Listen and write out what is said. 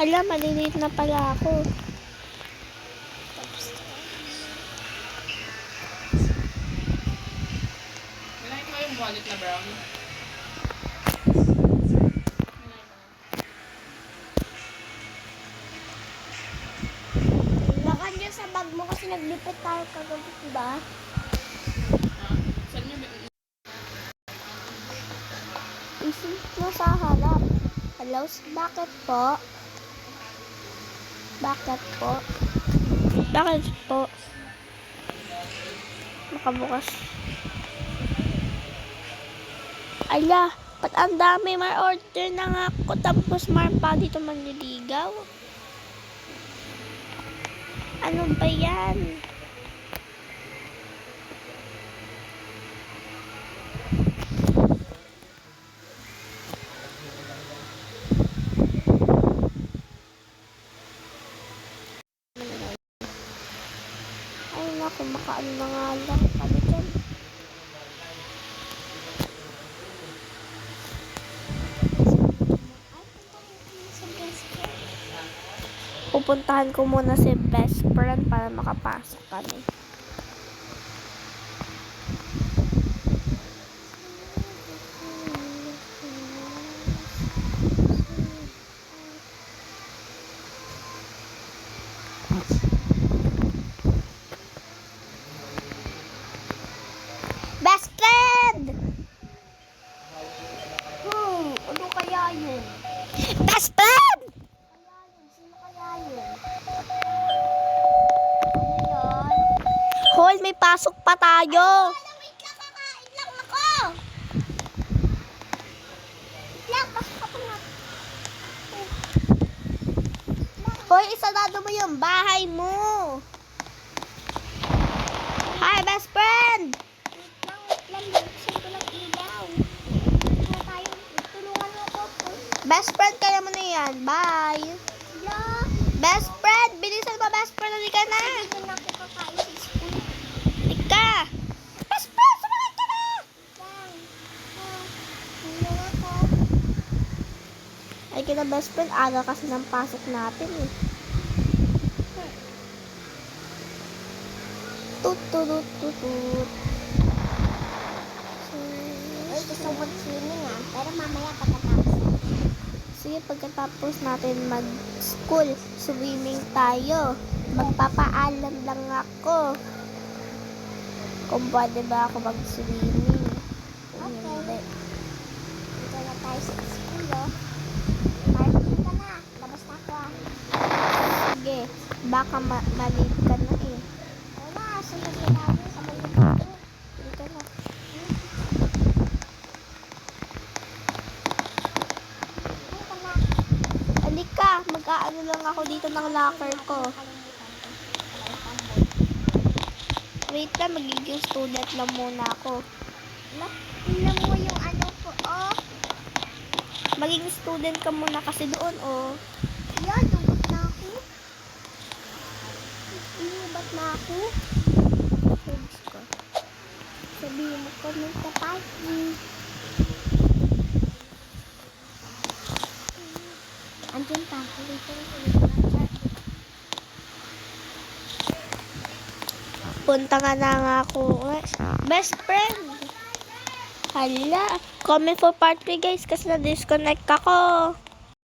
Ala, malilate na pala ako. Nilagay ko yung wallet na brown. Lakan niya sa bag mo kasi naglipit tayo kagabi, diba? Saan nyo? Isip mo sa harap. Hello? Bakit po? Bakit po? Bakit po? Makabukas. Ala, ba't ang dami? May order na nga ako. Tapos pa dito manliligaw. Ano ba yan? Ay naku, makaano na nga lang kami dyan. Pupuntahan ko muna si best friend para makapasok kami. Best friend! Ano kaya yun? Best friend! Sino kaya yun? Ano yun? Hoy, may pasok pa tayo. Wait lang, kakain lang ako! Wait lang, pasok ako na. Hoy, isarado mo yung bahay mo. Hi, best friend! Wait lang, buksan ko lang ilaw. Wala tayo, tulungan mo ako po. Best friend, kaya mo na yan. Bye. Hello? Best friend, bilisan mo, best friend. Halika na. Dito na ako kakain sa school. Halika. Best friend, sumakit ka na. Lang. Tulungan ako. Ay, kita best friend, aga kasi ng pasok natin eh. Tut, tut, tut, tut, tut. Ay, gusto mo swimming pero mamaya pagkatapos. Sige, pagkatapos natin mag-school, swimming tayo. Magpapaalam lang ako. Kung pwede ba ako mag-swimming. Kung Okay. hindi. Dito na tayo sa school, Parking ka na. Labas na ako, Sige, baka malate ka na eh. Wala, sunod na tayo sa balik. Halika na. Ano ka na? Halika, mag-aano lang ako dito ng locker ko. Wait lang, magiging student lang muna ako. Tingnan mo yung ano ko, Magiging student ka muna kasi doon, oh. Yan, lubat na ako. Lubat na ako. Foods ko. Sabihin mo ko ng parking. Andiyan pa ako. Dito na Punta nga na nga ako. Best friend! Hala, comment for part 3 guys kasi na-disconnect ako.